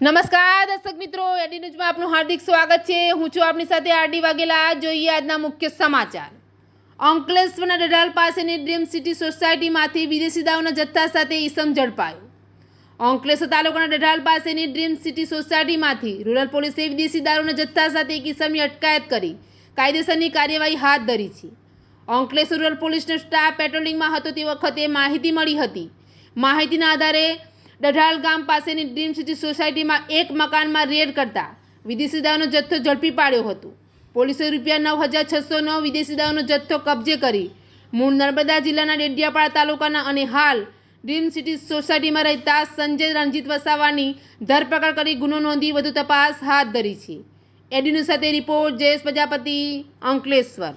નમસ્કાર દર્શક મિત્રો, એડી ન્યૂઝમાં આપનું હાર્દિક સ્વાગત છે। હું છું આપની સાથે આરડી વાઘેલા। જોઈએ આજના મુખ્ય સમાચાર। અંકલેશ્વરના ડઢાલ પાસેની ડ્રીમ સિટી સોસાયટીમાંથી વિદેશી દારૂના જથ્થા સાથે ઈસમ ઝડપાયો। અંકલેશ્વર તાલુકાના ડઢાલ પાસેની ડ્રીમ સિટી સોસાયટીમાંથી રૂરલ પોલીસે વિદેશી દારૂના જથ્થા સાથે એક ઈસમની અટકાયત કરી કાયદેસરની કાર્યવાહી હાથ ધરી છે। અંકલેશ્વર રૂરલ પોલીસનો સ્ટાફ પેટ્રોલિંગમાં હતો તે વખતે માહિતી મળી હતી। માહિતીના આધારે ડઢાલ ગામ પાસેની ડ્રીમ સિટી સોસાયટીમાં એક મકાનમાં રેડ કરતા વિદેશી દારૂનો જથ્થો ઝડપી પાડ્યો હતો। પોલીસે ₹9,609 વિદેશી દારૂનો જથ્થો કબજે કરી મૂળ નર્મદા જિલ્લાના ડેડિયાપાડા તાલુકાના અને હાલ ડ્રીમ સિટી સોસાયટીમાં રહેતા સંજય રણજીત વસાવાની ધરપકડ કરી ગુનો નોંધી વધુ તપાસ હાથ ધરી છે। એડી ન્યૂઝ સાથે રિપોર્ટ જયેશ પ્રજાપતિ, અંકલેશ્વર।